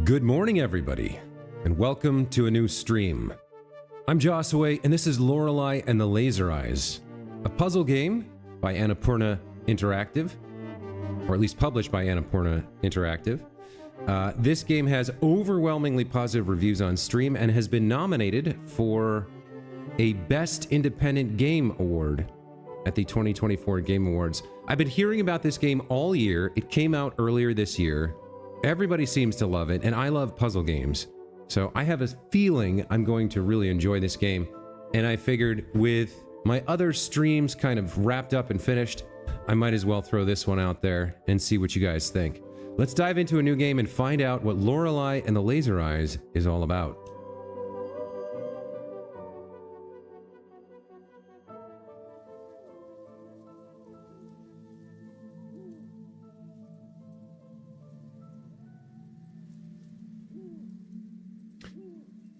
Good morning, everybody, and welcome to a new stream. I'm Josue, and this is Lorelei and the Laser Eyes, a puzzle game by Annapurna Interactive, or at least published by Annapurna Interactive. This game has overwhelmingly positive reviews on Steam and has been nominated for a Best Independent Game Award at the 2024 Game Awards. I've been hearing about this game all year. It came out earlier this year. Everybody seems to love it, and I love puzzle games. So I have a feeling I'm going to really enjoy this game. And I figured with my other streams kind of wrapped up and finished, I might as well throw this one out there and see what you guys think. Let's dive into a new game and find out what Lorelei and the Laser Eyes is all about.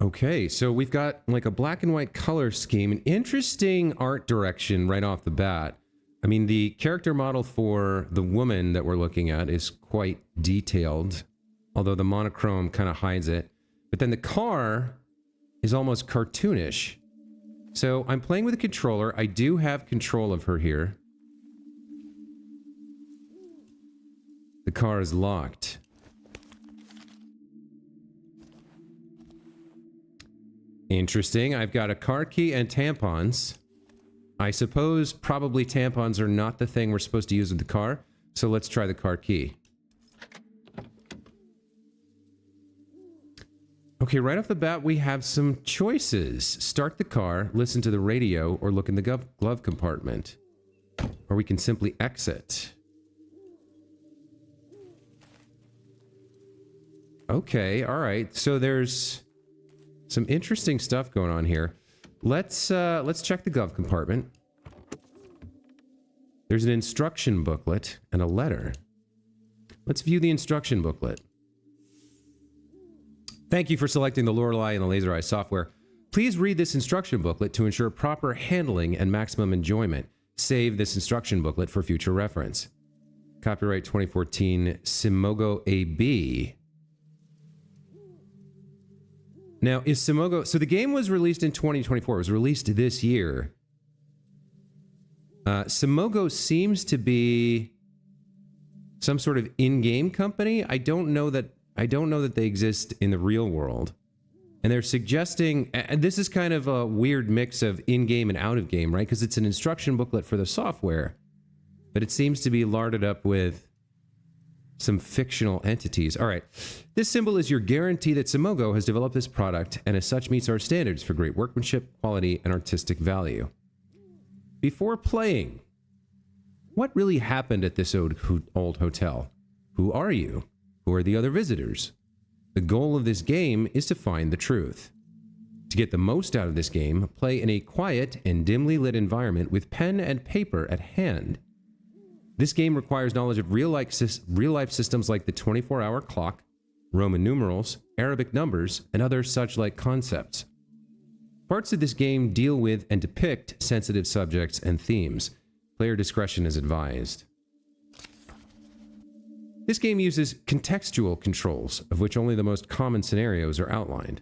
Okay, so we've got like a black and white color scheme, an interesting art direction right off the bat. I mean, the character model for the woman that we're looking at is quite detailed, although the monochrome kind of hides it. But then the car is almost cartoonish. So I'm playing with a controller. I do have control of her here. The car is locked. Interesting. I've got a car key and tampons. I suppose probably tampons are not the thing we're supposed to use with the car, so let's try the car key. Okay, right off the bat, we have some choices. Start the car, listen to the radio, or look in the glove compartment. Or we can simply exit. Okay, all right. So there's some interesting stuff going on here. Let's check the glove compartment. There's an instruction booklet and a letter. Let's view the instruction booklet. Thank you for selecting the Lorelei and the Laser Eye software. Please read this instruction booklet to ensure proper handling and maximum enjoyment. Save this instruction booklet for future reference. Copyright 2014 Simogo AB. Now, is Simogo... So the game was released in 2024. It was released this year. Simogo seems to be some sort of in-game company. I don't know that they exist in the real world. And they're suggesting... And this is kind of a weird mix of in-game and out-of-game, right? Because it's an instruction booklet for the software. But it seems to be larded up with some fictional entities. All right. This symbol is your guarantee that Simogo has developed this product and as such meets our standards for great workmanship, quality, and artistic value. Before playing, what really happened at this old hotel? Who are you? Who are the other visitors? The goal of this game is to find the truth. To get the most out of this game, play in a quiet and dimly lit environment with pen and paper at hand. This game requires knowledge of real-life systems like the 24-hour clock, Roman numerals, Arabic numbers, and other such-like concepts. Parts of this game deal with and depict sensitive subjects and themes. Player discretion is advised. This game uses contextual controls, of which only the most common scenarios are outlined.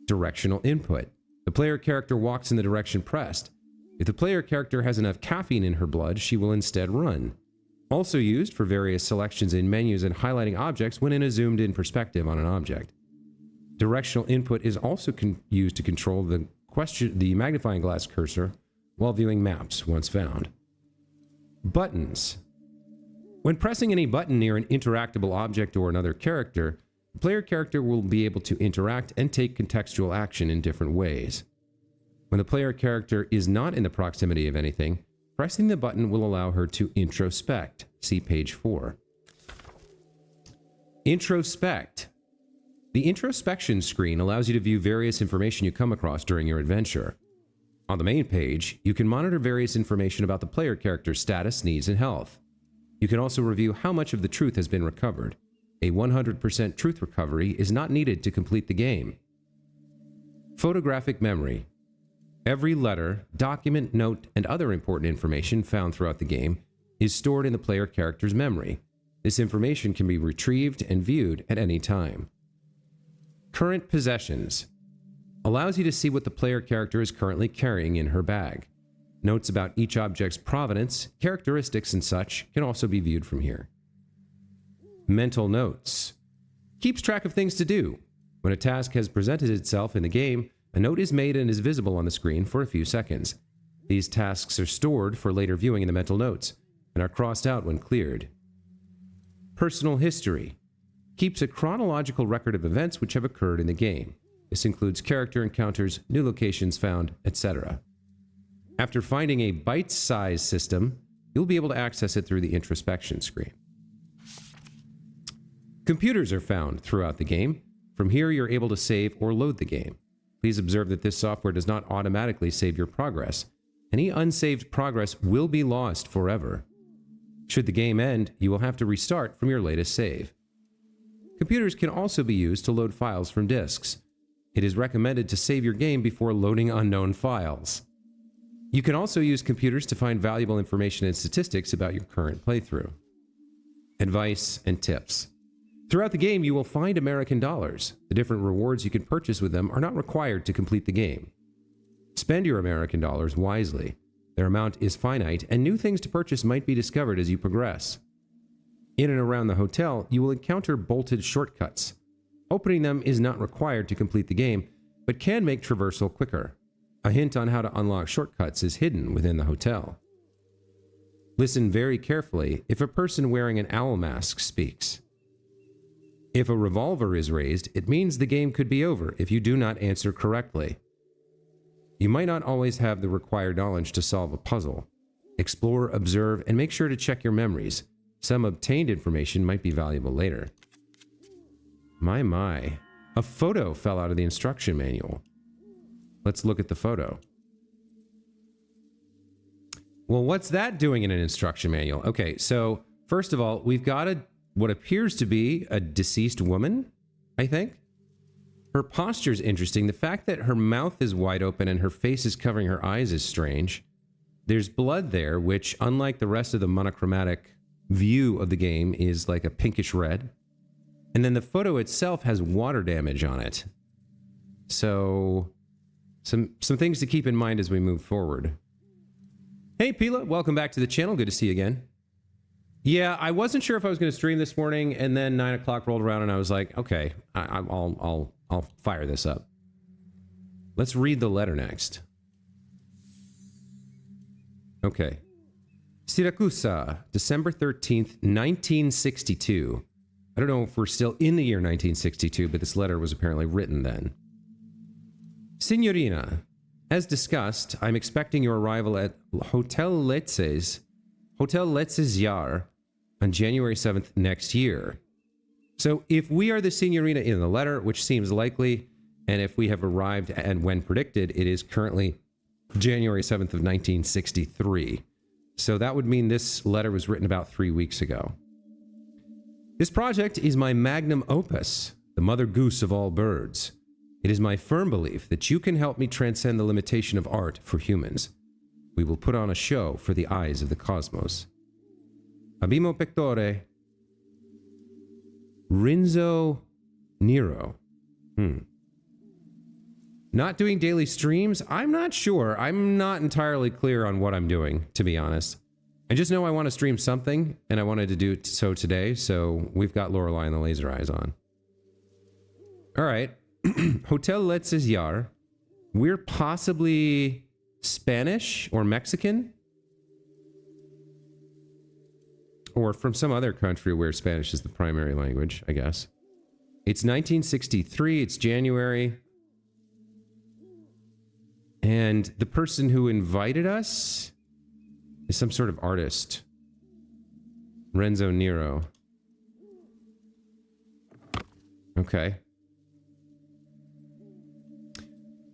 Directional input. The player character walks in the direction pressed. If the player character has enough caffeine in her blood, she will instead run. Also used for various selections in menus and highlighting objects when in a zoomed-in perspective on an object. Directional input is also used to control the magnifying glass cursor while viewing maps once found. Buttons. When pressing any button near an interactable object or another character, the player character will be able to interact and take contextual action in different ways. When the player character is not in the proximity of anything, pressing the button will allow her to introspect. See page 4. Introspect. The introspection screen allows you to view various information you come across during your adventure. On the main page, you can monitor various information about the player character's status, needs, and health. You can also review how much of the truth has been recovered. A 100% truth recovery is not needed to complete the game. Photographic memory. Every letter, document, note, and other important information found throughout the game is stored in the player character's memory. This information can be retrieved and viewed at any time. Current possessions allows you to see what the player character is currently carrying in her bag. Notes about each object's provenance, characteristics, and such can also be viewed from here. Mental notes keeps track of things to do. When a task has presented itself in the game, a note is made and is visible on the screen for a few seconds. These tasks are stored for later viewing in the mental notes and are crossed out when cleared. Personal history keeps a chronological record of events which have occurred in the game. This includes character encounters, new locations found, etc. After finding a bite-size system, you'll be able to access it through the introspection screen. Computers are found throughout the game. From here, you're able to save or load the game. Please observe that this software does not automatically save your progress. Any unsaved progress will be lost forever. Should the game end, you will have to restart from your latest save. Computers can also be used to load files from disks. It is recommended to save your game before loading unknown files. You can also use computers to find valuable information and statistics about your current playthrough. Advice and tips. Throughout the game, you will find American dollars. The different rewards you can purchase with them are not required to complete the game. Spend your American dollars wisely. Their amount is finite, and new things to purchase might be discovered as you progress. In and around the hotel, you will encounter bolted shortcuts. Opening them is not required to complete the game, but can make traversal quicker. A hint on how to unlock shortcuts is hidden within the hotel. Listen very carefully if a person wearing an owl mask speaks. If a revolver is raised, it means the game could be over if you do not answer correctly. You might not always have the required knowledge to solve a puzzle. Explore, observe, and make sure to check your memories. Some obtained information might be valuable later. My. A photo fell out of the instruction manual. Let's look at the photo. Well, what's that doing in an instruction manual? Okay, so first of all, we've got what appears to be a deceased woman, I think. Her posture's interesting. The fact that her mouth is wide open and her face is covering her eyes is strange. There's blood there, which, unlike the rest of the monochromatic view of the game, is like a pinkish red. And then the photo itself has water damage on it. So some things to keep in mind as we move forward. Hey, Pila, welcome back to the channel. Good to see you again. Yeah, I wasn't sure if I was going to stream this morning, and then 9 o'clock rolled around, and I was like, okay, I'll fire this up. Let's read the letter next. Okay. Siracusa, December 13th, 1962. I don't know if we're still in the year 1962, but this letter was apparently written then. Signorina, as discussed, I'm expecting your arrival at Hotel Letzes Yar on January 7th next year. So if we are the Signorina in the letter, which seems likely, and if we have arrived and when predicted, it is currently January 7th of 1963. So that would mean this letter was written about 3 weeks ago. This project is my magnum opus, the mother goose of all birds. It is my firm belief that you can help me transcend the limitation of art for humans. We will put on a show for the eyes of the cosmos. Abimo pectore. Renzo Nero. Not doing daily streams? I'm not sure. I'm not entirely clear on what I'm doing, to be honest. I just know I want to stream something, and I wanted to do so today, so we've got Lorelei and the laser eyes on. All right. Hotel Letzes Yar. We're possibly Spanish or Mexican? Or from some other country where Spanish is the primary language, I guess. It's 1963, it's January. And the person who invited us is some sort of artist. Renzo Nero. Okay.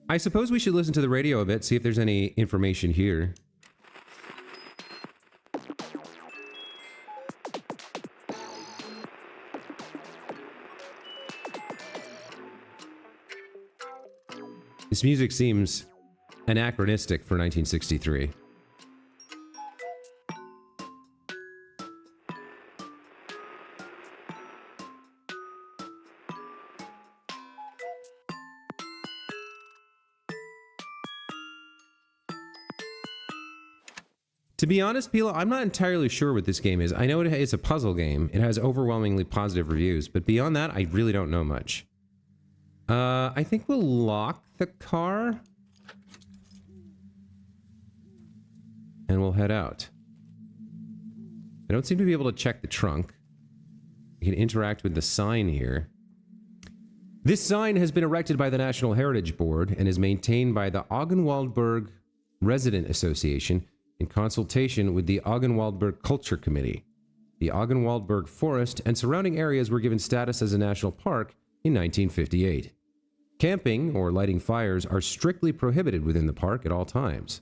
I suppose we should listen to the radio a bit, see if there's any information here. This music seems anachronistic for 1963. To be honest, Pila, I'm not entirely sure what this game is. I know it's a puzzle game. It has overwhelmingly positive reviews, but beyond that, I really don't know much. I think we'll lock the car. And we'll head out. I don't seem to be able to check the trunk. We can interact with the sign here. This sign has been erected by the National Heritage Board and is maintained by the Augenwaldberg Resident Association in consultation with the Augenwaldberg Culture Committee. The Augenwaldberg Forest and surrounding areas were given status as a national park in 1958. Camping or lighting fires are strictly prohibited within the park at all times.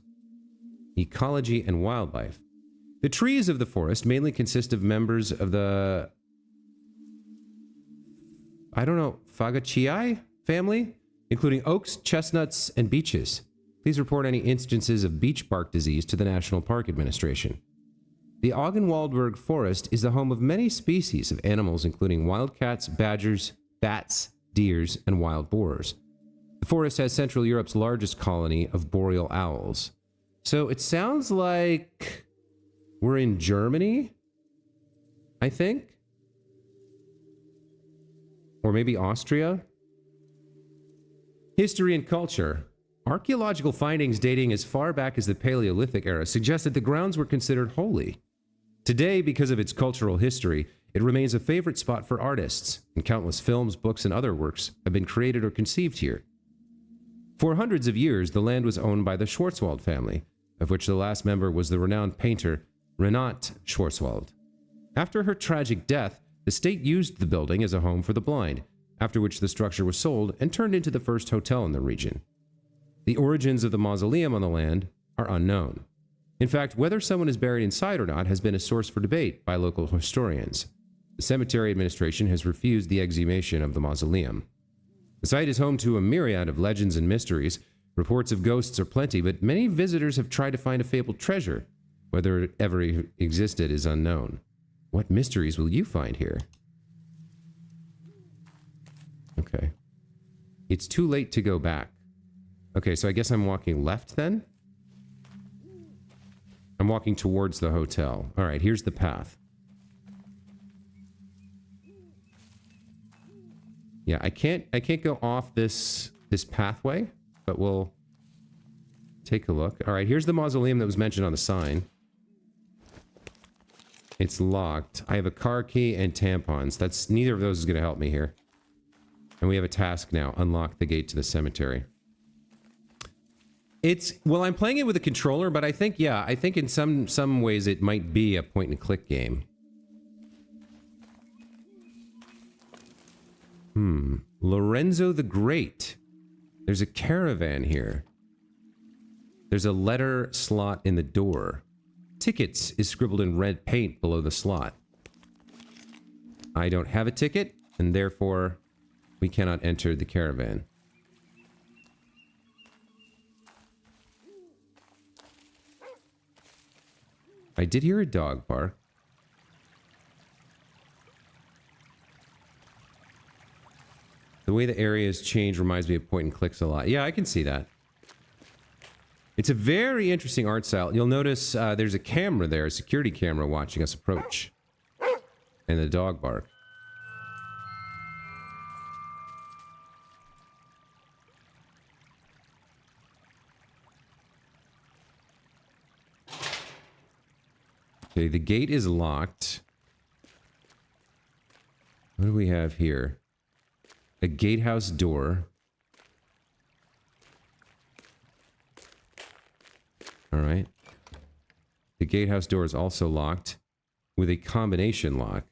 Ecology and wildlife. The trees of the forest mainly consist of members of the Fagaceae family, including oaks, chestnuts, and beeches. Please report any instances of beech bark disease to the National Park Administration. The Augenwaldberg Forest is the home of many species of animals, including wildcats, badgers, bats, deers, and wild boars. The forest has Central Europe's largest colony of boreal owls. So it sounds like we're in Germany, I think. Or maybe Austria. History and culture. Archaeological findings dating as far back as the Paleolithic era suggest that the grounds were considered holy. Today, because of its cultural history, it remains a favorite spot for artists, and countless films, books, and other works have been created or conceived here. For hundreds of years, the land was owned by the Schwarzwald family, of which the last member was the renowned painter Renate Schwarzwald. After her tragic death, the state used the building as a home for the blind, after which the structure was sold and turned into the first hotel in the region. The origins of the mausoleum on the land are unknown. In fact, whether someone is buried inside or not has been a source for debate by local historians. The cemetery administration has refused the exhumation of the mausoleum. The site is home to a myriad of legends and mysteries. Reports of ghosts are plenty, but many visitors have tried to find a fabled treasure. Whether it ever existed is unknown. What mysteries will you find here? Okay. It's too late to go back. Okay, so I guess I'm walking left then? I'm walking towards the hotel. All right, here's the path. Yeah, I can't go off this pathway, but we'll take a look. All right, here's the mausoleum that was mentioned on the sign. It's locked. I have a car key and tampons. Neither of those is going to help me here. And we have a task now. Unlock the gate to the cemetery. Well, I'm playing it with a controller, but I think in some ways it might be a point and click game. Lorenzo the Great. There's a caravan here. There's a letter slot in the door. Tickets is scribbled in red paint below the slot. I don't have a ticket, and therefore we cannot enter the caravan. I did hear a dog bark. The way the areas change reminds me of point and clicks a lot. Yeah, I can see that. It's a very interesting art style. You'll notice there's a camera there, a security camera watching us approach. And the dog bark. Okay, the gate is locked. What do we have here? A gatehouse door. All right. The gatehouse door is also locked with a combination lock.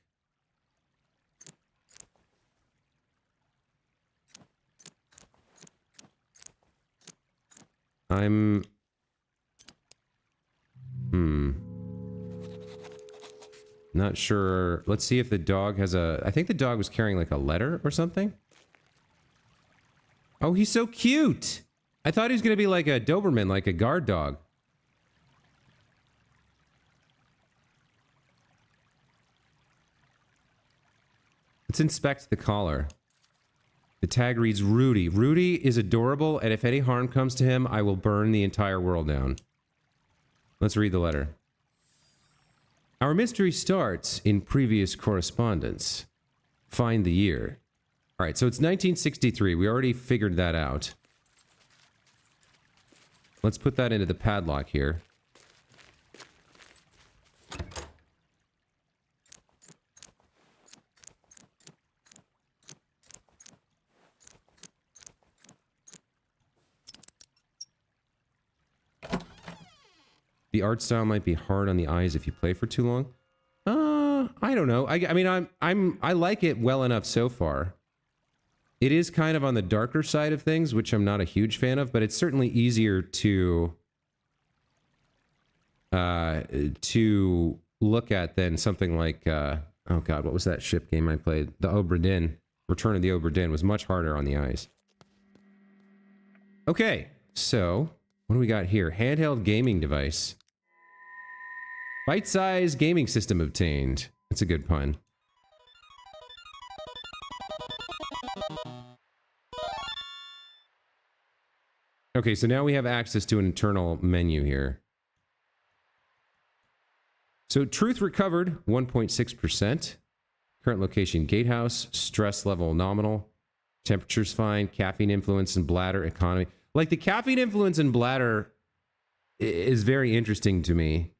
I'm... Not sure. Let's see if the dog has a... I think the dog was carrying like a letter or something. Oh, he's so cute! I thought he was going to be like a Doberman, like a guard dog. Let's inspect the collar. The tag reads Rudy. Rudy is adorable, and if any harm comes to him, I will burn the entire world down. Let's read the letter. Our mystery starts in previous correspondence. Find the year. All right, so it's 1963. We already figured that out. Let's put that into the padlock here. The art style might be hard on the eyes if you play for too long. I don't know. I mean, I like it well enough so far. It is kind of on the darker side of things, which I'm not a huge fan of, but it's certainly easier to look at than something like oh god, what was that ship game I played? The Obra Dinn. Return of the Obra Dinn was much harder on the eyes. Okay, so what do we got here? Handheld gaming device. Bite-sized gaming system obtained. That's a good pun. Okay, so now we have access to an internal menu here. So truth recovered, 1.6%. Current location, gatehouse. Stress level, nominal. Temperature's fine. Caffeine influence and bladder, economy. Like, the caffeine influence and bladder is very interesting to me.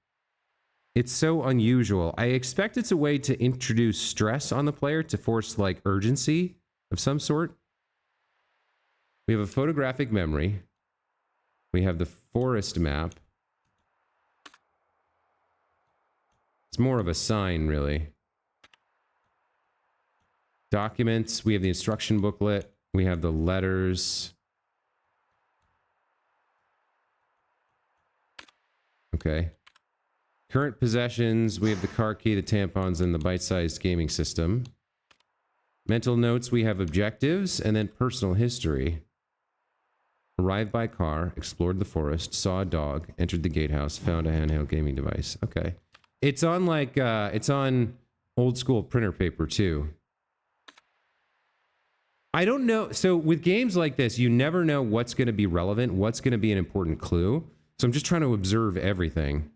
It's so unusual. I expect it's a way to introduce stress on the player to force, like, urgency of some sort. We have a photographic memory. We have the forest map. It's more of a sign, really. Documents. We have the instruction booklet. We have the letters. Okay. Current possessions. We have the car key, the tampons, and the bite-sized gaming system. Mental notes. We have objectives, and then personal history. Arrived by car, explored the forest, saw a dog, entered the gatehouse, found a handheld gaming device. Okay. It's on like, it's on old school printer paper too. I don't know. So with games like this, you never know what's going to be relevant, what's going to be an important clue. So I'm just trying to observe everything.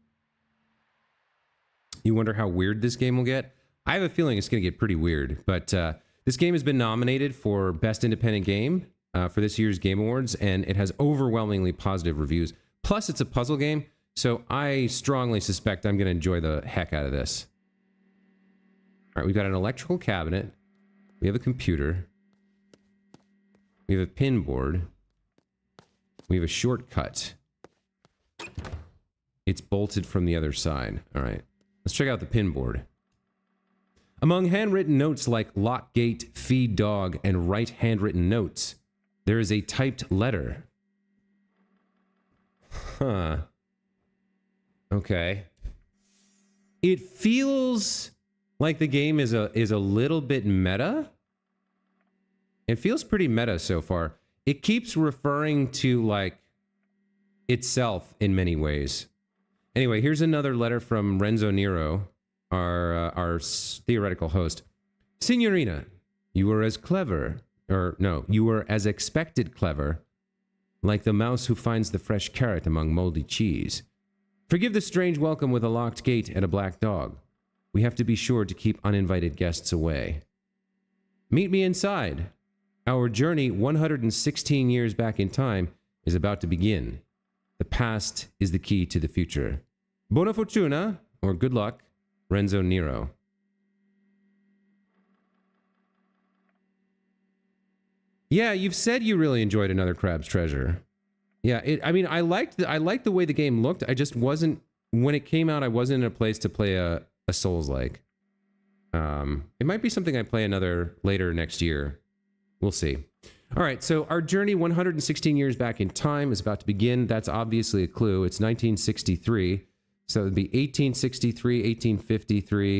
You wonder how weird this game will get? I have a feeling it's going to get pretty weird, but this game has been nominated for Best Independent Game for this year's Game Awards, and it has overwhelmingly positive reviews. Plus, it's a puzzle game, so I strongly suspect I'm going to enjoy the heck out of this. All right, we've got an electrical cabinet. We have a computer. We have a pin board. We have a shortcut. It's bolted from the other side. All right, let's check out the pin board. Among handwritten notes like lock gate, feed dog, and write handwritten notes, there is a typed letter. Huh. Okay. It feels like the game is a little bit meta. It feels pretty meta so far. It keeps referring to like itself in many ways. Anyway, here's another letter from Renzo Nero, our theoretical host. Signorina, you were as clever, or no, you were as expected clever, like the mouse who finds the fresh carrot among moldy cheese. Forgive the strange welcome with a locked gate and a black dog. We have to be sure to keep uninvited guests away. Meet me inside. Our journey 116 years back in time is about to begin. The past is the key to the future. Buona fortuna, or good luck, Renzo Nero. Yeah, you've said you really enjoyed Another Crab's Treasure. Yeah, I mean, I liked the way the game looked. I just wasn't, when it came out, I wasn't in a place to play a Souls-like. It might be something I play later next year. We'll see. All right, so our journey 116 years back in time is about to begin. That's obviously a clue. It's 1963. So it would be 1863, 1853,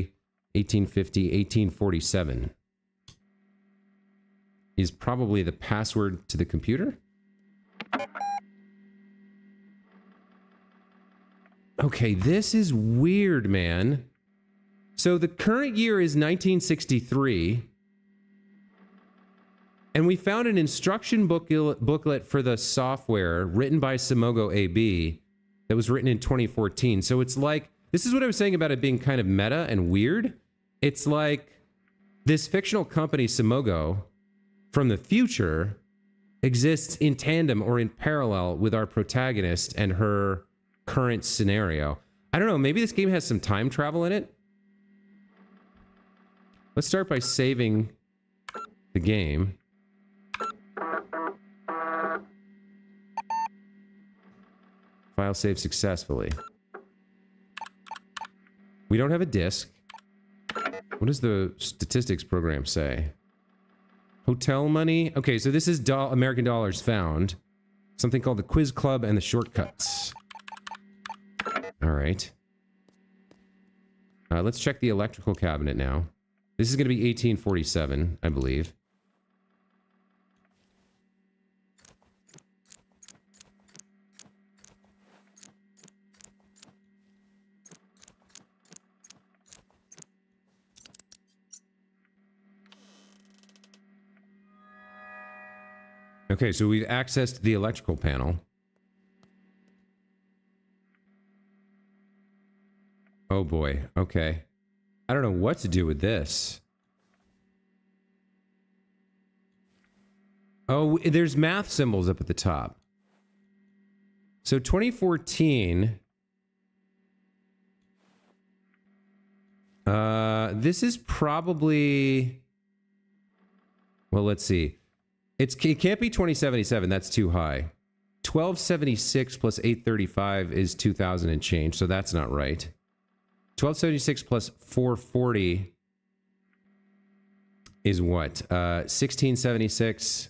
1850, 1847. Is probably the password to the computer. Okay, this is weird, man. So the current year is 1963. And we found an instruction booklet for the software written by Simogo AB that was written in 2014. So it's like This is what I was saying about it being kind of meta and weird. It's like this fictional company, Simogo, from the future, exists in tandem or in parallel with our protagonist and her current scenario. I don't know, maybe this game has some time travel in it. Let's start by saving the game. File saved successfully. We don't have a disk. What does the statistics program say? Hotel money? Okay, so this is American dollars found. Something called the Quiz Club and the Shortcuts. All right. Let's check the electrical cabinet now. This is going to be 1847, I believe. Okay, so we've accessed the electrical panel. Oh boy, okay. I don't know what to do with this. Oh, there's math symbols up at the top. So 2014... this is probably... Well, let's see. It can't be 2077, that's too high. 1276 plus 835 is 2000 and change, so that's not right. 1276 plus 440 is what? 1676.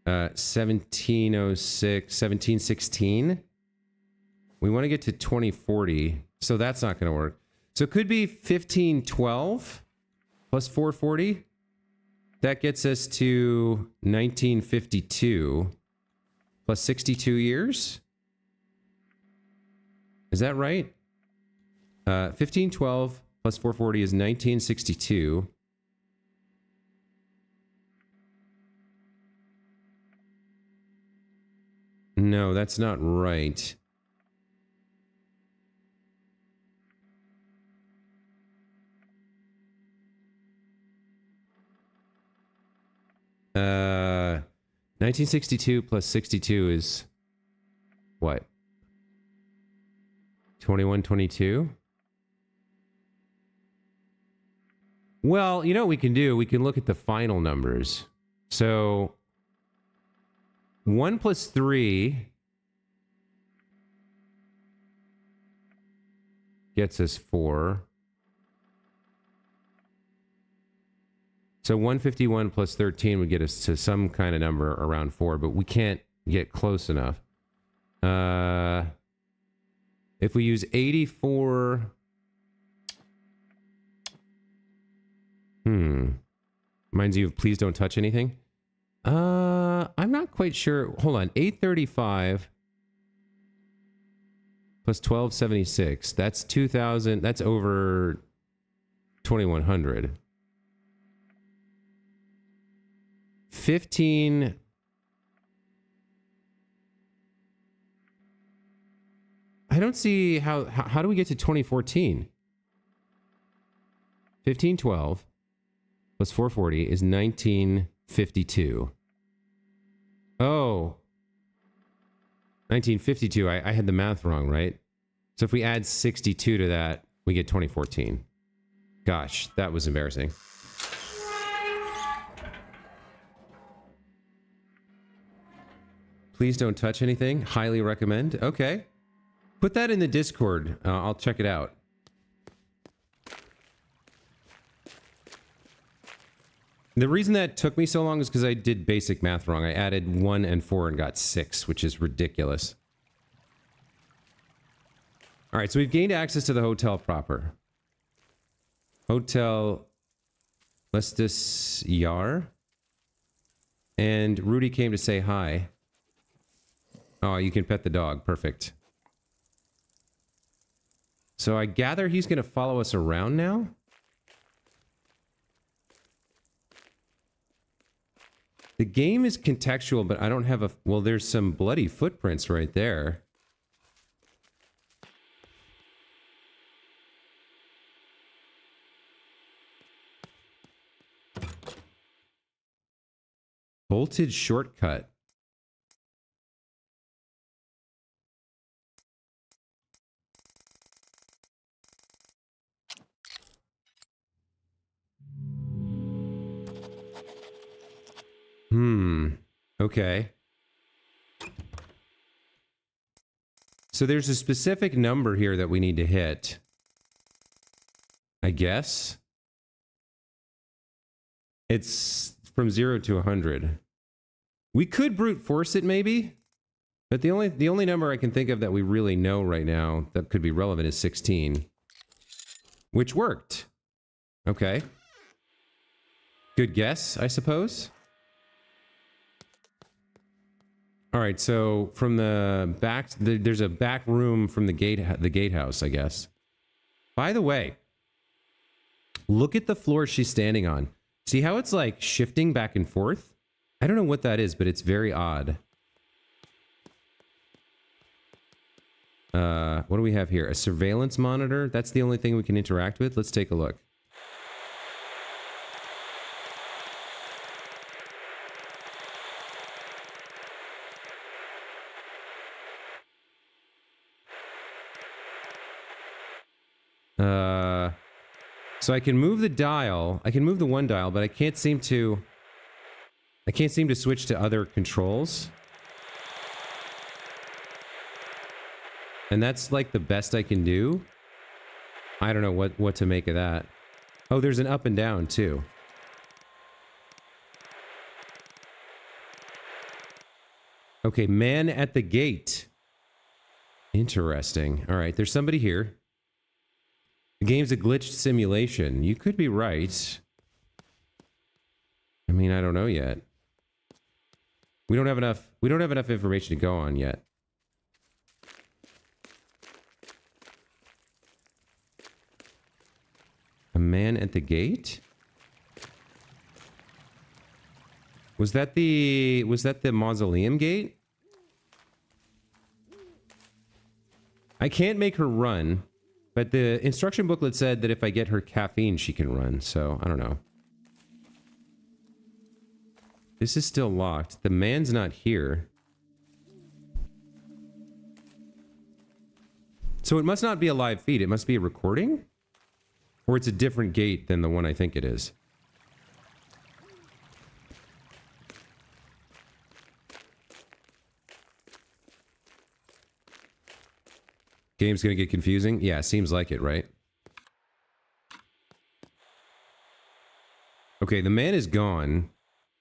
1706, 1716. We want to get to 2040, so that's not going to work. So it could be 1512 plus 440. That gets us to 1952 plus 62 years. Is that right? 1512 plus 440 is 1962. No, that's not right. Uh, 1962 plus 62 is what? 2122? Well, you know what we can do? We can look at the final numbers. So 1 plus 3 gets us 4. So 151 plus 13 would get us to some kind of number around 4, but we can't get close enough. If we use 84... Reminds you of please don't touch anything? I'm not quite sure. Hold on. 835 plus 1276. That's 2000. That's over 2100. 15. I don't see how do we get to 2014? 1512 plus 440 is 1952. Oh. 1952. I had the math wrong, right? So if we add 62 to that, we get 2014. Gosh, that was embarrassing. Please don't touch anything. Highly recommend. Okay. Put that in the Discord. I'll check it out. The reason that took me so long is because I did basic math wrong. I added 1 and 4 and got 6, which is ridiculous. All right, so we've gained access to the hotel proper. Hotel Lestis Yar. And Rudy came to say hi. Oh, you can pet the dog. Perfect. So I gather he's going to follow us around now? The game is contextual, but I don't have a... Well, there's some bloody footprints right there. Bolted shortcut. Okay. So there's a specific number here that we need to hit. I guess. It's from 0 to 100. We could brute force it maybe, but the only number I can think of that we really know right now that could be relevant is 16, which worked. Okay. Good guess, I suppose. All right, so from the back, there's a back room from the gatehouse, I guess. By the way, look at the floor she's standing on. See how it's like shifting back and forth? I don't know what that is, but it's very odd. What do we have here? A surveillance monitor? That's the only thing we can interact with? Let's take a look. So I can move the dial. I can move the one dial, but I can't seem to switch to other controls. And that's like the best I can do. I don't know what to make of that. Oh, there's an up and down too. Okay, man at the gate. Interesting. All right, there's somebody here. The game's a glitched simulation. You could be right. I mean, I don't know yet. We don't have enough information to go on yet. A man at the gate? Was that the mausoleum gate? I can't make her run, but the instruction booklet said that if I get her caffeine, she can run, so I don't know. This is still locked. The man's not here. So it must not be a live feed. It must be a recording? Or it's a different gate than the one I think it is. Game's gonna get confusing? Yeah, seems like it, right? Okay, the man is gone.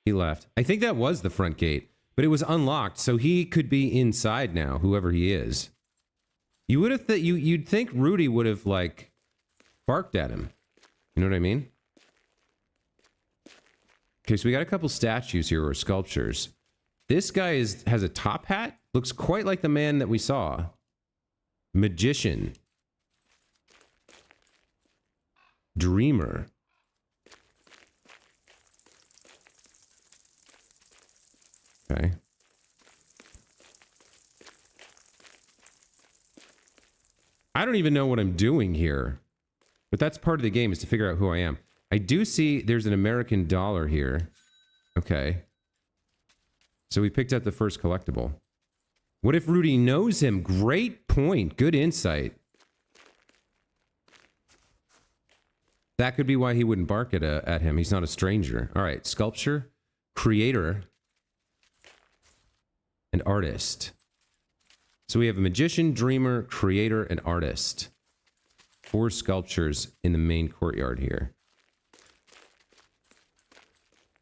He left. I think that was the front gate, but it was unlocked, so he could be inside now, whoever he is. You would have you'd think Rudy would have like barked at him. You know what I mean? Okay, so we got a couple statues here or sculptures. This guy has a top hat. Looks quite like the man that we saw. Magician. Dreamer. Okay. I don't even know what I'm doing here. But that's part of the game, is to figure out who I am. I do see there's an American dollar here. Okay. So we picked up the first collectible. What if Rudy knows him? Great point. Good insight. That could be why he wouldn't bark at him. He's not a stranger. All right. Sculpture, creator, and artist. So we have a magician, dreamer, creator, and artist. 4 sculptures in the main courtyard here.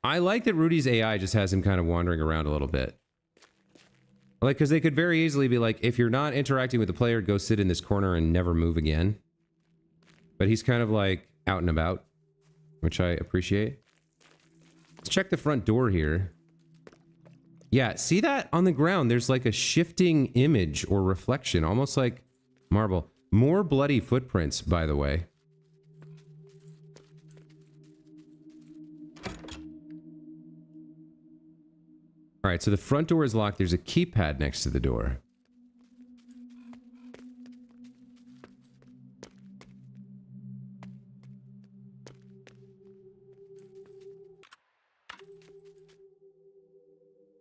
I like that Rudy's AI just has him kind of wandering around a little bit. Like, because they could very easily be like, if you're not interacting with the player, go sit in this corner and never move again. But he's kind of like out and about, which I appreciate. Let's check the front door here. Yeah, see that on the ground? There's like a shifting image or reflection, almost like marble. More bloody footprints, by the way. All right, so the front door is locked. There's a keypad next to the door.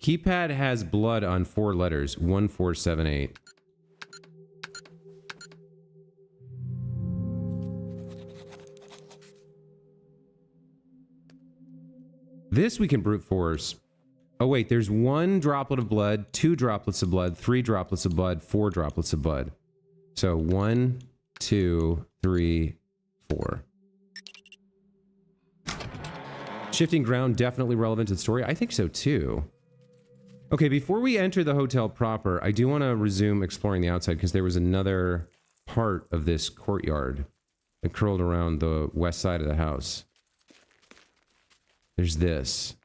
Keypad has blood on 4 letters. 1478. This we can brute force. Oh wait, there's 1 droplet of blood, 2 droplets of blood, 3 droplets of blood, 4 droplets of blood. So 1, 2, 3, 4. Shifting ground definitely relevant to the story. I think so too. Okay, before we enter the hotel proper, I do want to resume exploring the outside because there was another part of this courtyard that curled around the west side of the house. There's this.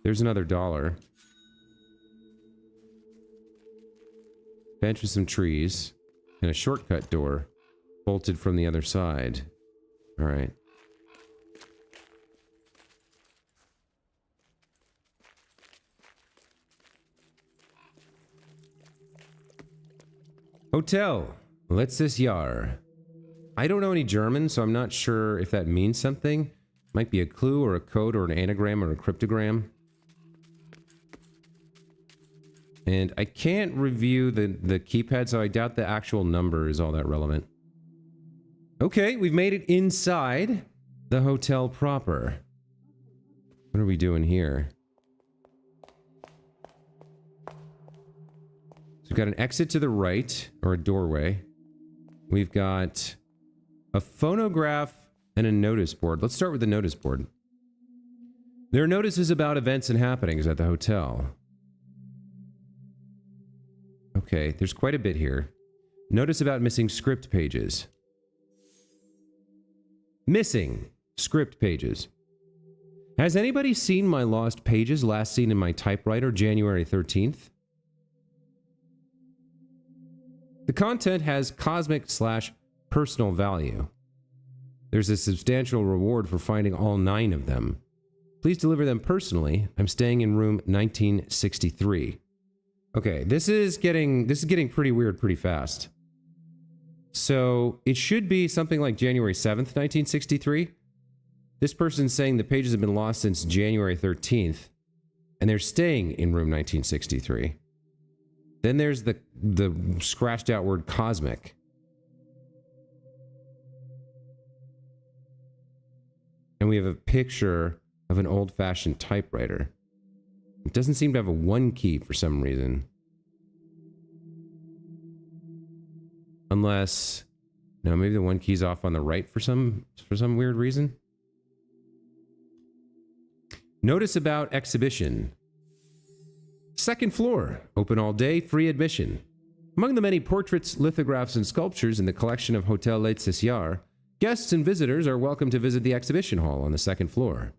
There's another $1. Bench with some trees. And a shortcut door. Bolted from the other side. Alright. Hotel. Letztes Jahr. I don't know any German, so I'm not sure if that means something. Might be a clue or a code or an anagram or a cryptogram. And I can't review the keypad, so I doubt the actual number is all that relevant. Okay, we've made it inside the hotel proper. What are we doing here? So we've got an exit to the right, or a doorway. We've got a phonograph and a notice board. Let's start with the notice board. There are notices about events and happenings at the hotel. Okay, there's quite a bit here. Notice about missing script pages. Missing script pages. Has anybody seen my lost pages last seen in my typewriter January 13th? The content has cosmic/personal value. There's a substantial reward for finding all 9 of them. Please deliver them personally. I'm staying in room 1963. Okay, this is getting pretty weird pretty fast. So it should be something like January 7th, 1963. This person's saying the pages have been lost since January 13th, and they're staying in room 1963. Then there's the scratched out word cosmic. And we have a picture of an old-fashioned typewriter. It doesn't seem to have a 1 key for some reason. Unless, no, maybe the 1 key's off on the right for some weird reason. Notice about exhibition. 2nd floor, open all day, free admission. Among the many portraits, lithographs, and sculptures in the collection of Hotel Letztes Jahr, guests and visitors are welcome to visit the exhibition hall on the 2nd floor.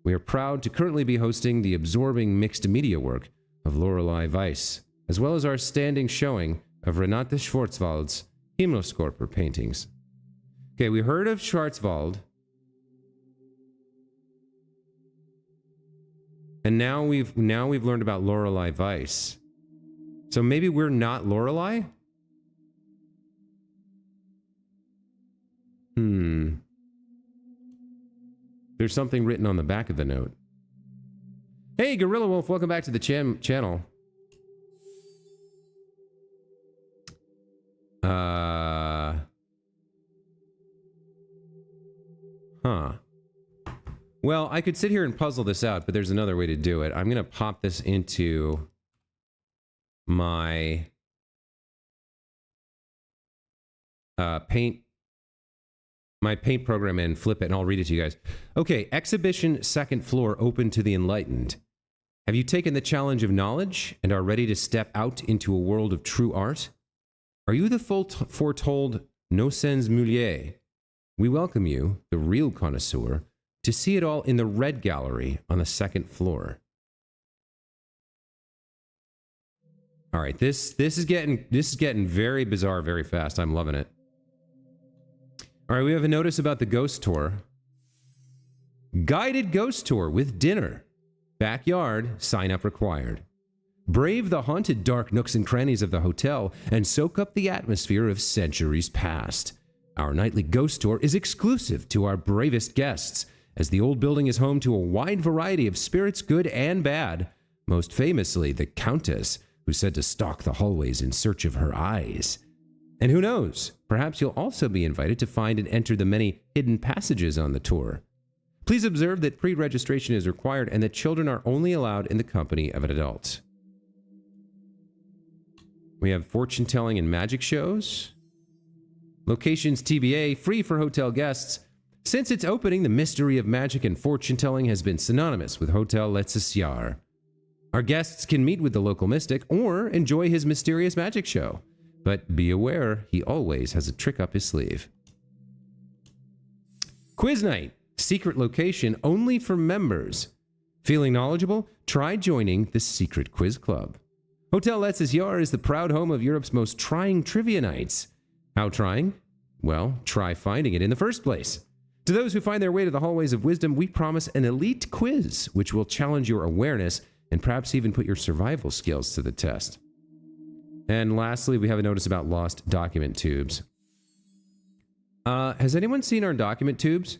We are proud to currently be hosting the absorbing mixed media work of Lorelei Weiss, as well as our standing showing of Renate Schwarzwald's Himmelskörper paintings. Okay, we heard of Schwarzwald. And now we've learned about Lorelei Weiss. So maybe we're not Lorelei? There's something written on the back of the note. Hey, Gorilla Wolf, welcome back to the channel. Well, I could sit here and puzzle this out, but there's another way to do it. I'm going to pop this into my paint program and flip it, and I'll read it to you guys. Okay, exhibition 2nd floor open to the enlightened. Have you taken the challenge of knowledge and are ready to step out into a world of true art? Are you the foretold Nocens Mulier? We welcome you, the real connoisseur, to see it all in the Red Gallery on the 2nd floor. All right, this is getting very bizarre very fast. I'm loving it. All right, we have a notice about the ghost tour. Guided ghost tour with dinner. Backyard, sign up required. Brave the haunted dark nooks and crannies of the hotel and soak up the atmosphere of centuries past. Our nightly ghost tour is exclusive to our bravest guests as the old building is home to a wide variety of spirits, good and bad, most famously the Countess, who's said to stalk the hallways in search of her eyes. And who knows, perhaps you'll also be invited to find and enter the many hidden passages on the tour. Please observe that pre-registration is required and that children are only allowed in the company of an adult. We have fortune-telling and magic shows. Locations TBA, free for hotel guests. Since its opening, the mystery of magic and fortune-telling has been synonymous with Hotel Letzesiar. Our guests can meet with the local mystic or enjoy his mysterious magic show. But be aware, he always has a trick up his sleeve. Quiz night. Secret location only for members. Feeling knowledgeable? Try joining the Secret Quiz Club. Hotel Letzesiar is the proud home of Europe's most trying trivia nights. How trying? Well, try finding it in the first place. To those who find their way to the hallways of wisdom, we promise an elite quiz, which will challenge your awareness and perhaps even put your survival skills to the test. And lastly, we have a notice about lost document tubes. Has anyone seen our document tubes?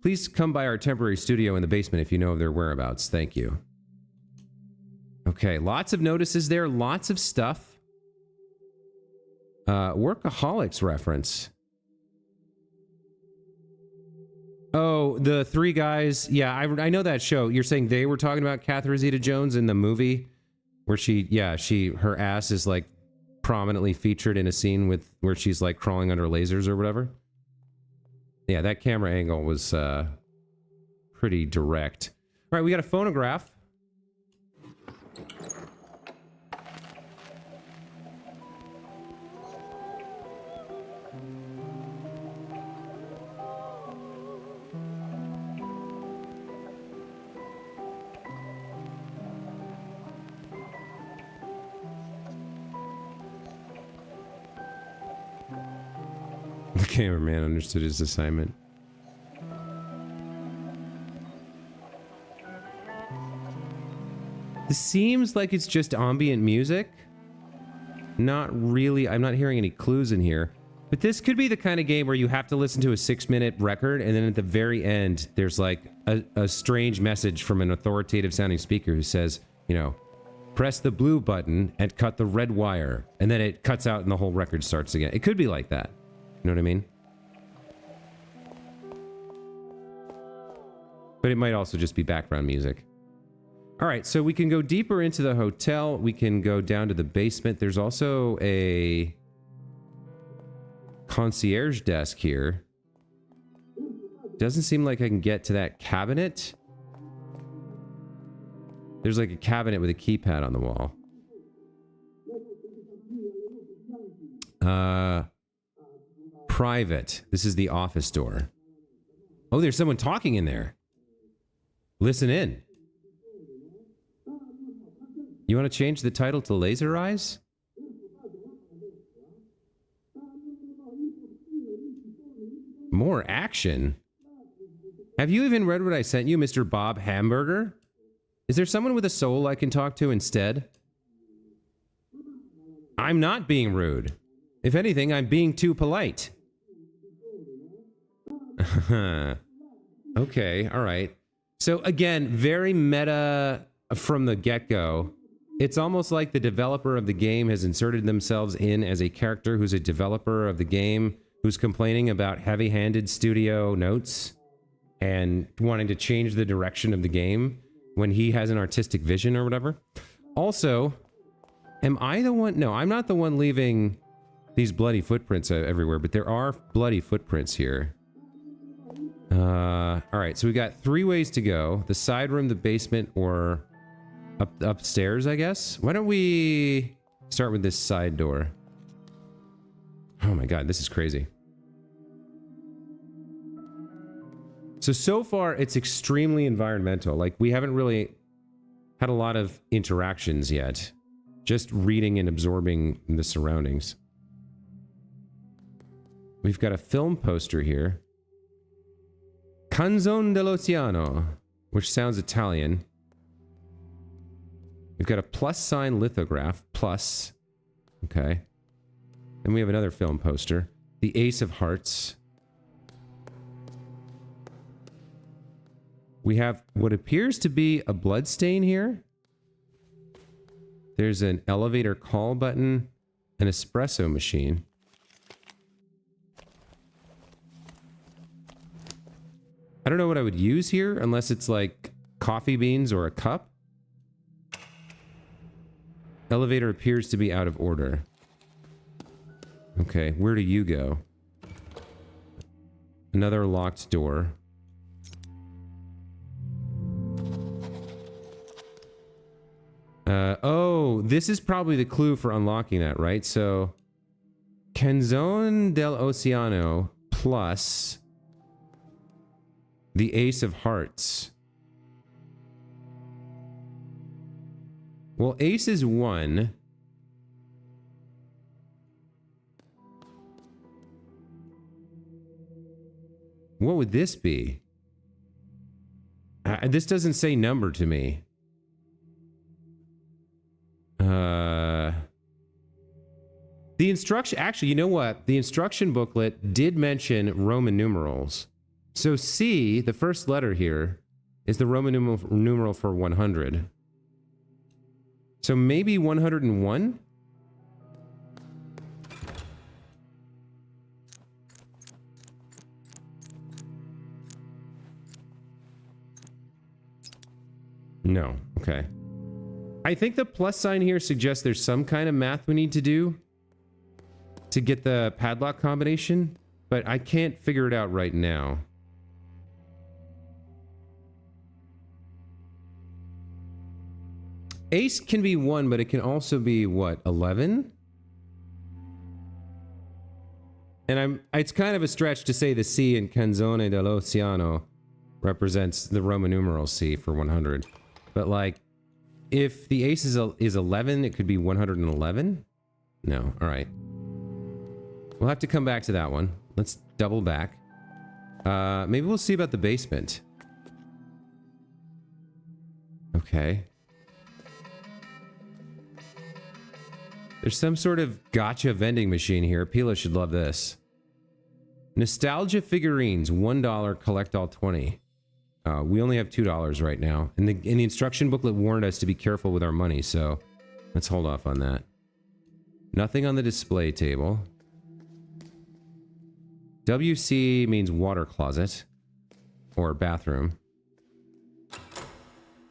Please come by our temporary studio in the basement if you know of their whereabouts. Thank you. Okay, lots of notices there, lots of stuff. Workaholics reference. Oh, the three guys. Yeah, I know that show. You're saying they were talking about Catherine Zeta-Jones in the movie where her ass is like prominently featured in a scene where she's like crawling under lasers or whatever. Yeah, that camera angle was pretty direct. All right, we got a phonograph. The cameraman understood his assignment. This seems like it's just ambient music. Not really. I'm not hearing any clues in here. But this could be the kind of game where you have to listen to a 6-minute record, and then at the very end, there's like a strange message from an authoritative sounding speaker who says, you know, press the blue button and cut the red wire. And then it cuts out and the whole record starts again. It could be like that. You know what I mean? But it might also just be background music. All right, so we can go deeper into the hotel. We can go down to the basement. There's also a concierge desk here. Doesn't seem like I can get to that cabinet. There's like a cabinet with a keypad on the wall. Private. This is the office door. Oh, there's someone talking in there. Listen in. You want to change the title to Laser Eyes? More action? Have you even read what I sent you, Mr. Bob Hamburger? Is there someone with a soul I can talk to instead? I'm not being rude. If anything, I'm being too polite. Okay, all right. So again, very meta from the get-go. It's almost like the developer of the game has inserted themselves in as a character who's a developer of the game, who's complaining about heavy-handed studio notes and wanting to change the direction of the game when he has an artistic vision or whatever. Also, am I the one? No, I'm not the one leaving these bloody footprints everywhere, but there are bloody footprints here. All right, so we got 3 ways to go. The side room, the basement, or upstairs, I guess. Why don't we start with this side door? Oh my god, this is crazy. So far, it's extremely environmental. Like, we haven't really had a lot of interactions yet. Just reading and absorbing the surroundings. We've got a film poster here. Canzone dell'Oceano, which sounds Italian. We've got a plus sign lithograph, plus. Okay. And we have another film poster. The Ace of Hearts. We have what appears to be a blood stain here. There's an elevator call button, an espresso machine. I don't know what I would use here unless it's like coffee beans or a cup. Elevator appears to be out of order. Okay, where do you go? Another locked door. Oh, this is probably the clue for unlocking that, right? So, Canzone dell'Oceano plus the Ace of Hearts. Well, Ace is 1. What would this be? This doesn't say number to me. The instruction, actually, you know what? The instruction booklet did mention Roman numerals. So C, the first letter here, is the Roman numeral for 100. So maybe 101? No. Okay. I think the plus sign here suggests there's some kind of math we need to do to get the padlock combination, but I can't figure it out right now. Ace can be 1, but it can also be, what, 11? And it's kind of a stretch to say the C in Canzone dell'Oceano represents the Roman numeral C for 100. But, like, if the ace is 11, it could be 111? No, alright. We'll have to come back to that one. Let's double back. Maybe we'll see about the basement. Okay. There's some sort of gotcha vending machine here. Pila should love this. Nostalgia figurines, $1, collect all 20. We only have $2 right now. And the instruction booklet warned us to be careful with our money, so let's hold off on that. Nothing on the display table. WC means water closet or bathroom.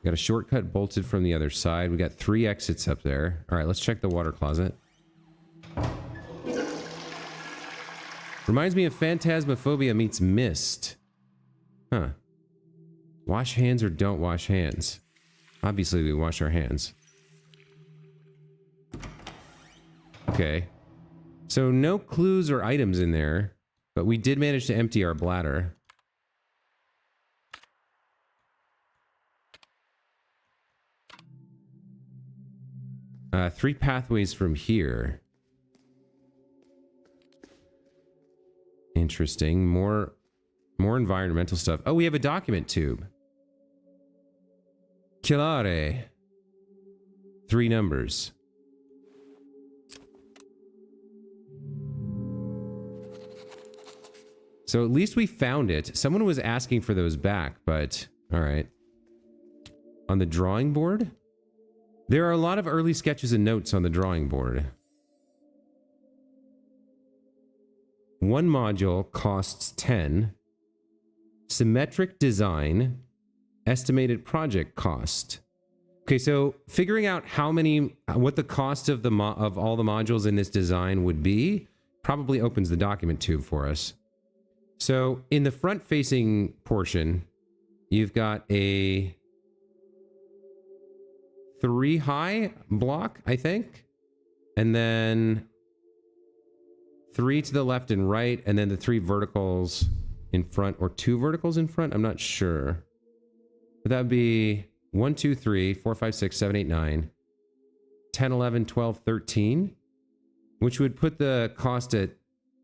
Got a shortcut bolted from the other side. We got 3 exits up there. All right, let's check the water closet. Reminds me of Phantasmophobia meets Mist. Huh. Wash hands or don't wash hands? Obviously, we wash our hands. Okay. So no clues or items in there, but we did manage to empty our bladder. Three pathways from here. Interesting. More environmental stuff. Oh, we have a document tube. Killare. 3 numbers. So at least we found it. Someone was asking for those back, but all right. On the drawing board? There are a lot of early sketches and notes on the drawing board. 1 module costs 10. Symmetric design. Estimated project cost. Okay, so figuring out what the cost of all the modules in this design would be probably opens the document tube for us. So in the front-facing portion, you've got a 3-high block, I think, and then 3 to the left and right, and then the 3 verticals in front, or 2 verticals in front. I'm not sure. But that would be 1, 2, 3, 4, 5, 6, 7, 8, 9, 10, 11, 12, 13, which would put the cost at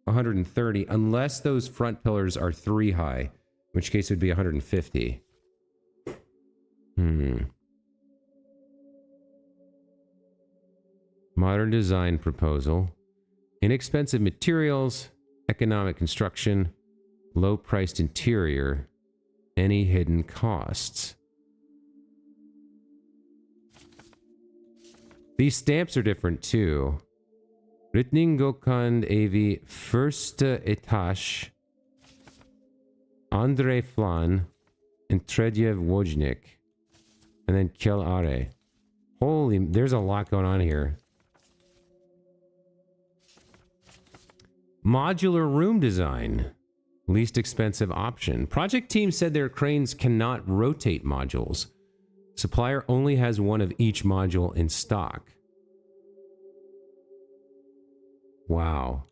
130, unless those front pillars are 3 high, in which case it would be 150. Modern design proposal. Inexpensive materials, economic construction, low-priced interior. any hidden costs. These stamps are different too. Rytningokand Avi Första Etage, Andrei Flan, and Tredjev Wojnik. And then Kjell Are. Holy, there's a lot going on here. Modular room design. Least expensive option. Project team said their cranes cannot rotate modules. Supplier only has one of each module in stock. Wow.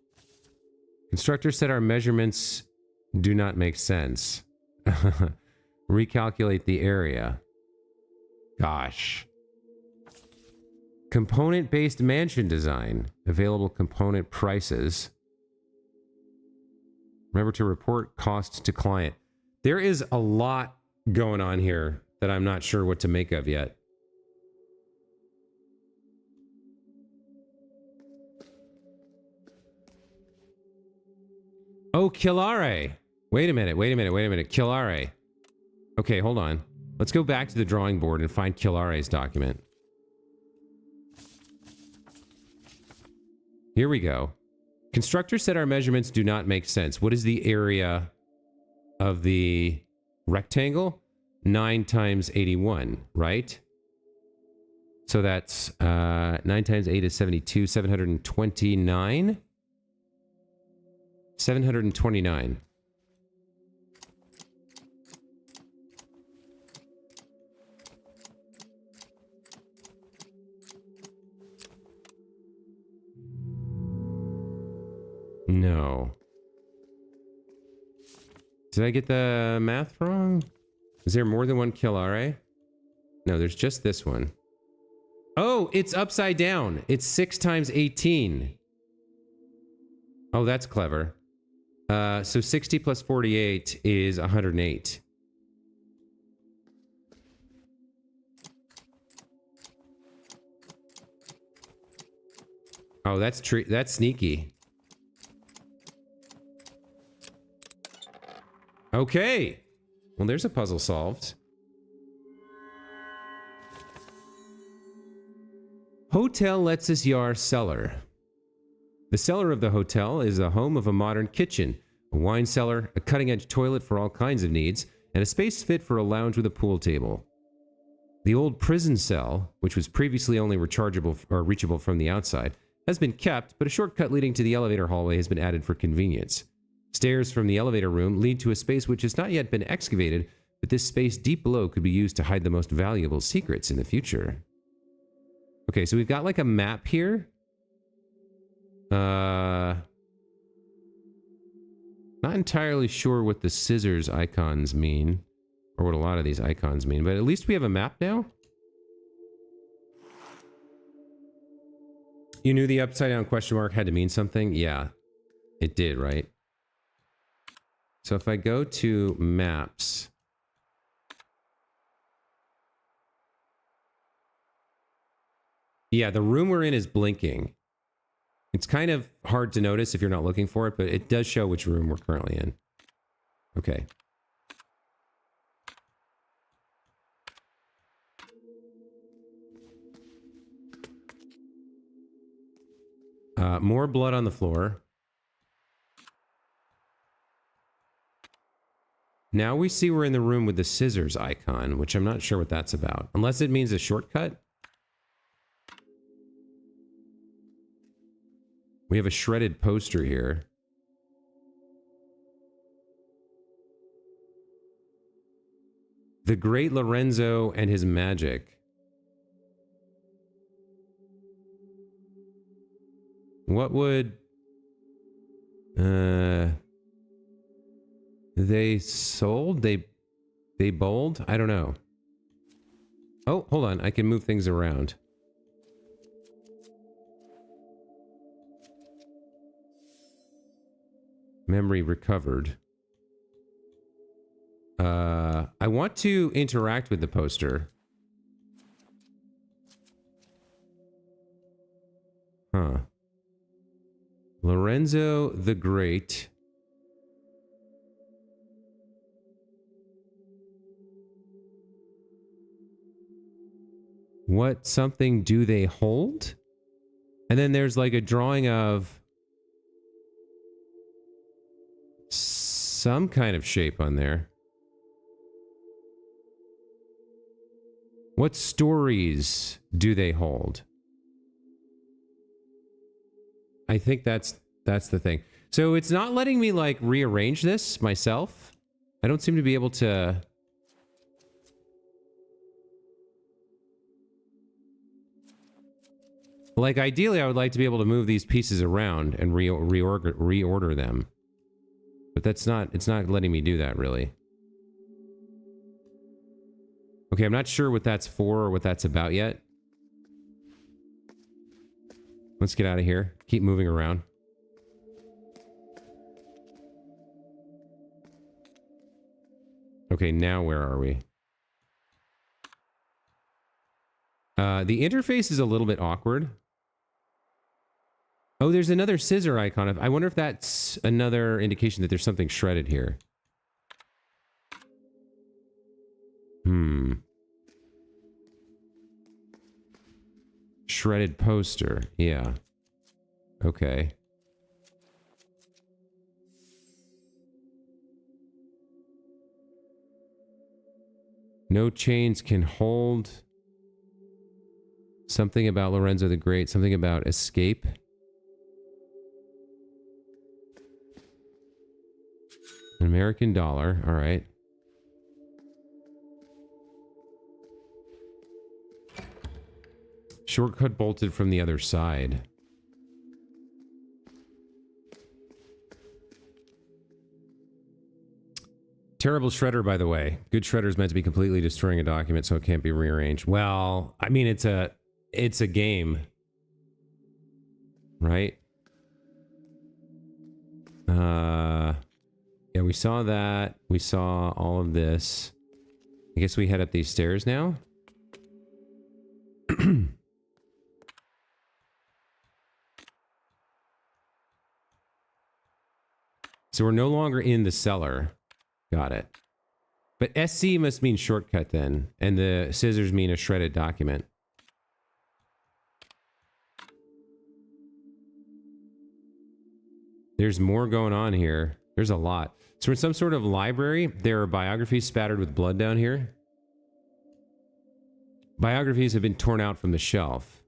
Constructor said our measurements do not make sense. Recalculate the area. Gosh. Component-based mansion design. Available component prices. Remember to report costs to client. There is a lot going on here that I'm not sure what to make of yet. Oh, Killare. Wait a minute. Killare. Okay, hold on. Let's go back to the drawing board and find Killare's document. Here we go. Constructor said our measurements do not make sense. What is the area of the rectangle? 9 times 81, right? So that's 9 times 8 is 72, 729? 729. No. Did I get the math wrong? Is there more than one Killare? No, there's just this one. Oh, it's upside down. It's 6 times 18. Oh, that's clever. So 60 plus 48 is 108. Oh, that's sneaky. Okay. Well, there's a puzzle solved. Hotel Letsis Yar cellar. The cellar of the hotel is the home of a modern kitchen, a wine cellar, a cutting-edge toilet for all kinds of needs, and a space fit for a lounge with a pool table. The old prison cell, which was previously only rechargeable or reachable from the outside, has been kept, but a shortcut leading to the elevator hallway has been added for convenience. Stairs from the elevator room lead to a space which has not yet been excavated, but this space deep below could be used to hide the most valuable secrets in the future. Okay, so we've got like a map here. Not entirely sure what the scissors icons mean, or what a lot of these icons mean, but at least we have a map now. You knew the upside down question mark had to mean something? Yeah, it did, right? So if I go to maps, yeah, the room we're in is blinking. It's kind of hard to notice if you're not looking for it, but it does show which room we're currently in. Okay. More blood on the floor. Now we see we're in the room with the scissors icon, which I'm not sure what that's about. Unless it means a shortcut. We have a shredded poster here. The Great Lorenzo and His Magic. What would... They sold? They bowled? I don't know. Oh, hold on. I can move things around. Memory recovered. I want to interact with the poster. Huh. Lorenzo the Great. What something do they hold? And then there's like a drawing of some kind of shape on there. What stories do they hold? I think that's the thing. So it's not letting me like rearrange this myself. I don't seem to be able to. Like ideally I would like to be able to move these pieces around and reorder them. But it's not letting me do that really. Okay, I'm not sure what that's for or what that's about yet. Let's get out of here. Keep moving around. Okay, now where are we? The interface is a little bit awkward. Oh, there's another scissor icon. I wonder if that's another indication that there's something shredded here. Shredded poster. Yeah. Okay. No chains can hold. Something about Lorenzo the Great. Something about escape. An American dollar. All right. Shortcut bolted from the other side. Terrible shredder, by the way. Good shredder is meant to be completely destroying a document, so it can't be rearranged. Well, I mean, it's a game, right? Yeah, we saw that. We saw all of this. I guess we head up these stairs now. So we're no longer in the cellar. Got it. But SC must mean shortcut then, and the scissors mean a shredded document. There's more going on here. There's a lot. So in some sort of library, there are biographies spattered with blood down here. Biographies have been torn out from the shelf.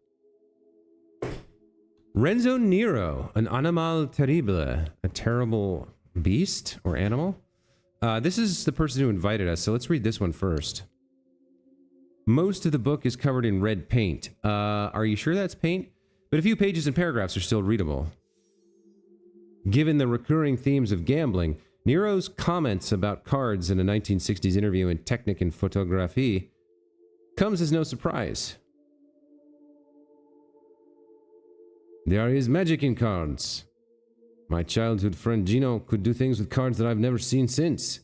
Renzo Nero, an animal terrible, a terrible beast or animal. This is the person who invited us, so let's read this one first. Most of the book is covered in red paint. Are you sure that's paint? But a few pages and paragraphs are still readable. Given the recurring themes of gambling, Nero's comments about cards in a 1960s interview in Technique and Photographie comes as no surprise. There is magic in cards. My childhood friend Gino could do things with cards that I've never seen since.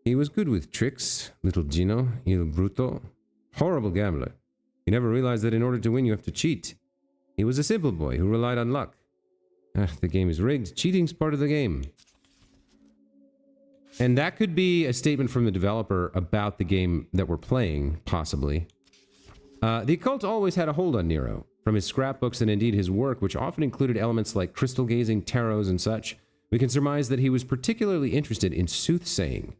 He was good with tricks, little Gino, il bruto. Horrible gambler. He never realized that in order to win you have to cheat. He was a simple boy who relied on luck. The game is rigged. Cheating's part of the game. And that could be a statement from the developer about the game that we're playing, possibly. The occult always had a hold on Nero. From his scrapbooks and indeed his work, which often included elements like crystal gazing, tarots, and such, we can surmise that he was particularly interested in soothsaying.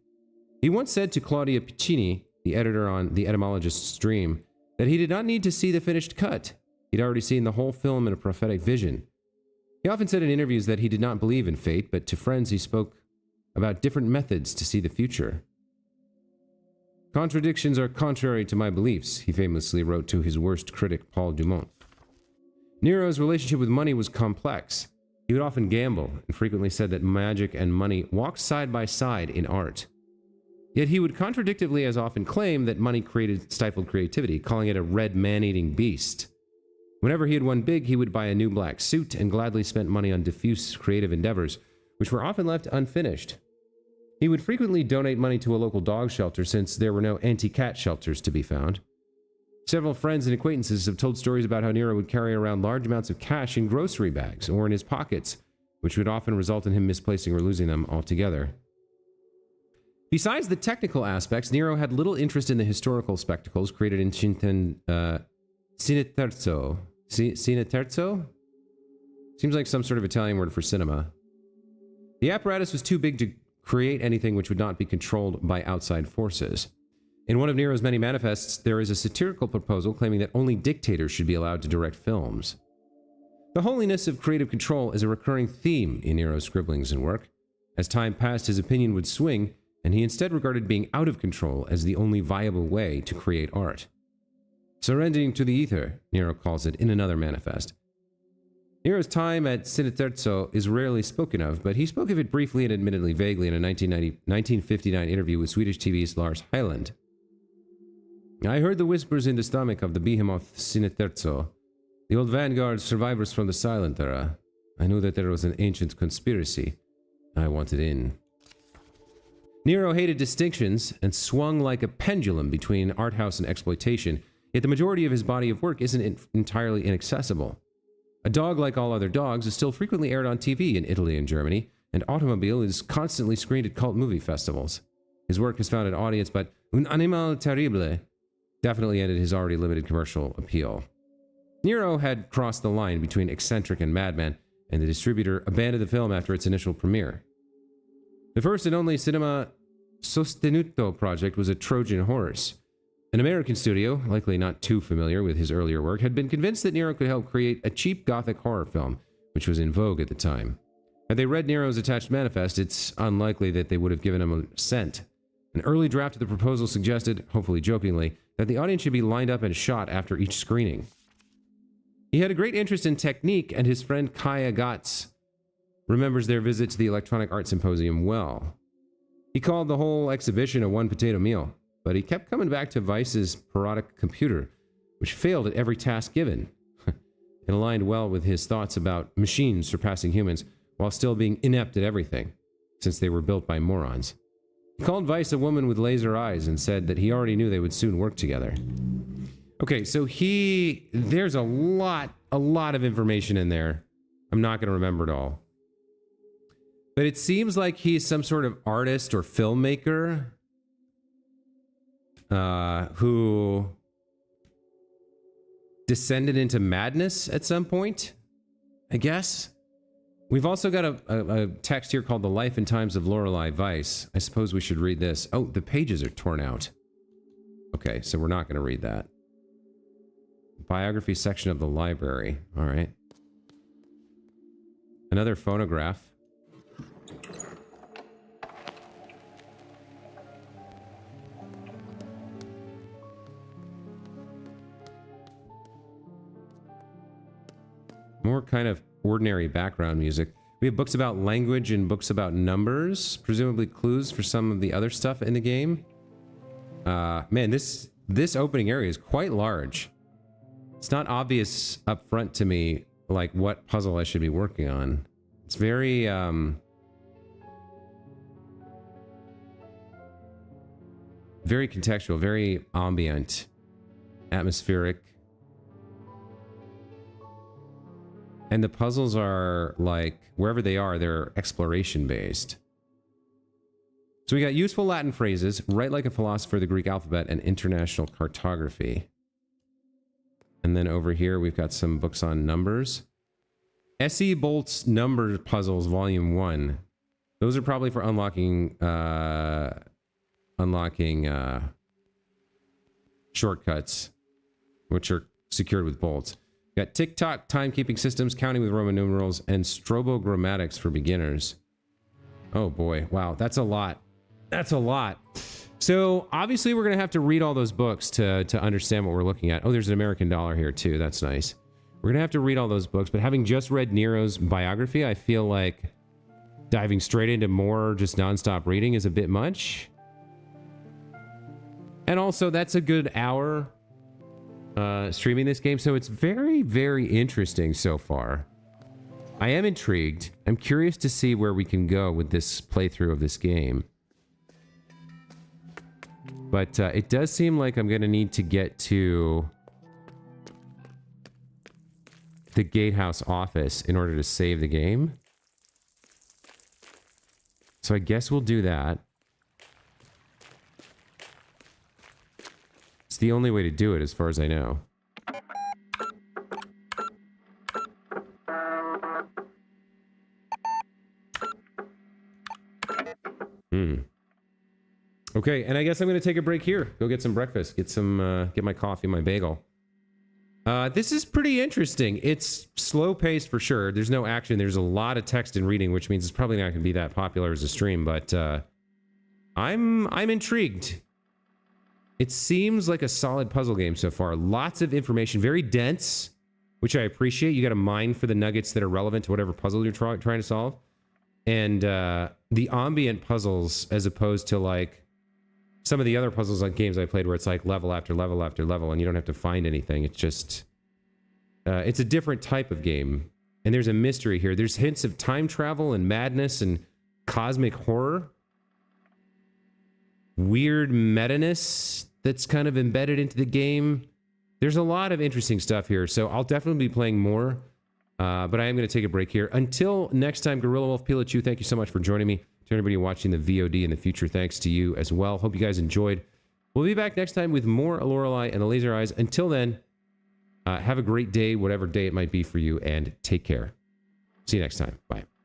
He once said to Claudia Piccini, the editor on The Etymologist's Dream, that he did not need to see the finished cut. He'd already seen the whole film in a prophetic vision. He often said in interviews that he did not believe in fate, but to friends he spoke about different methods to see the future. Contradictions are contrary to my beliefs, he famously wrote to his worst critic, Paul Dumont. Nero's relationship with money was complex. He would often gamble, and frequently said that magic and money walked side by side in art. Yet he would contradictively as often claim that money stifled creativity, calling it a red man-eating beast. Whenever he had won big, he would buy a new black suit and gladly spent money on diffuse creative endeavors, which were often left unfinished. He would frequently donate money to a local dog shelter since there were no anti-cat shelters to be found. Several friends and acquaintances have told stories about how Nero would carry around large amounts of cash in grocery bags or in his pockets, which would often result in him misplacing or losing them altogether. Besides the technical aspects, Nero had little interest in the historical spectacles created in Cineterzo. Cineterzo? Seems like some sort of Italian word for cinema. The apparatus was too big to create anything which would not be controlled by outside forces. In one of Nero's many manifests, there is a satirical proposal claiming that only dictators should be allowed to direct films. The holiness of creative control is a recurring theme in Nero's scribblings and work. As time passed, his opinion would swing, and he instead regarded being out of control as the only viable way to create art. Surrendering to the ether, Nero calls it in another manifest. Nero's time at Cineterzo is rarely spoken of, but he spoke of it briefly and admittedly vaguely in a 1959 interview with Swedish TV's Lars Hyland. I heard the whispers in the stomach of the behemoth Cineterzo, the old vanguard survivors from the silent era. I knew that there was an ancient conspiracy. I wanted in. Nero hated distinctions and swung like a pendulum between art house and exploitation, yet the majority of his body of work isn't entirely inaccessible. A Dog Like All Other Dogs is still frequently aired on TV in Italy and Germany, and Automobile is constantly screened at cult movie festivals. His work has found an audience, but Un Animal Terrible definitely ended his already limited commercial appeal. Nero had crossed the line between eccentric and madman, and the distributor abandoned the film after its initial premiere. The first and only Cinema Sostenuto project was a Trojan horse. An American studio, likely not too familiar with his earlier work, had been convinced that Nero could help create a cheap Gothic horror film, which was in vogue at the time. Had they read Nero's attached manifest, it's unlikely that they would have given him a cent. An early draft of the proposal suggested, hopefully jokingly, that the audience should be lined up and shot after each screening. He had a great interest in technique, and his friend Kaya Gatz remembers their visit to the Electronic Art Symposium well. He called the whole exhibition a one-potato meal, but he kept coming back to Weiss's parodic computer, which failed at every task given. It aligned well with his thoughts about machines surpassing humans while still being inept at everything, since they were built by morons. He called Weiss a woman with laser eyes and said that he already knew they would soon work together. Okay, so there's a lot of information in there. I'm not going to remember it all. But it seems like he's some sort of artist or filmmaker who descended into madness at some point, I guess. We've also got a text here called The Life and Times of Lorelei Weiss. I suppose we should read this. Oh, the pages are torn out. Okay, so we're not going to read that. Biography section of the library. All right. Another phonograph. More kind of ordinary background music. We have books about language and books about numbers, presumably clues for some of the other stuff in the game. Man, this opening area is quite large. It's not obvious up front to me, like, what puzzle I should be working on. It's very, very contextual, very ambient, atmospheric. And the puzzles are, like, wherever they are, they're exploration-based. So we got useful Latin phrases, write like a philosopher, the Greek alphabet, and international cartography. And then over here, we've got some books on numbers. S.E. Bolt's Number Puzzles, Volume 1. Those are probably for unlocking shortcuts, which are secured with bolts. Got tick-tock timekeeping systems, counting with Roman numerals, and strobogrammatics for beginners. Oh boy, wow, that's a lot. That's a lot. So obviously we're gonna have to read all those books to understand what we're looking at. Oh, there's an American dollar here too, that's nice. We're gonna have to read all those books, but having just read Nero's biography, I feel like diving straight into more just nonstop reading is a bit much. And also, that's a good hour streaming this game, so it's very, very interesting so far. I am intrigued. I'm curious to see where we can go with this playthrough of this game. But it does seem like I'm going to need to get to the gatehouse office in order to save the game. So I guess we'll do that. It's the only way to do it as far as I know. Okay, and I guess I'm going to take a break here. Go get some breakfast. Get my coffee, my bagel. This is pretty interesting. It's slow paced for sure. There's no action. There's a lot of text and reading, which means it's probably not going to be that popular as a stream. But I'm intrigued. It seems like a solid puzzle game so far. Lots of information, very dense, which I appreciate. You got to mine for the nuggets that are relevant to whatever puzzle you're trying to solve. And the ambient puzzles, as opposed to like some of the other puzzles like games I played where it's like level after level after level and you don't have to find anything. It's just, it's a different type of game. And there's a mystery here. There's hints of time travel and madness and cosmic horror. Weird meta-ness that's kind of embedded into the game. There's a lot of interesting stuff here. So I'll definitely be playing more. But I am going to take a break here. Until next time, Gorilla Wolf Pilachu, thank you so much for joining me. To everybody watching the VOD in the future, thanks to you as well. Hope you guys enjoyed. We'll be back next time with more Lorelei and the Laser Eyes. Until then, have a great day, whatever day it might be for you, and take care. See you next time. Bye.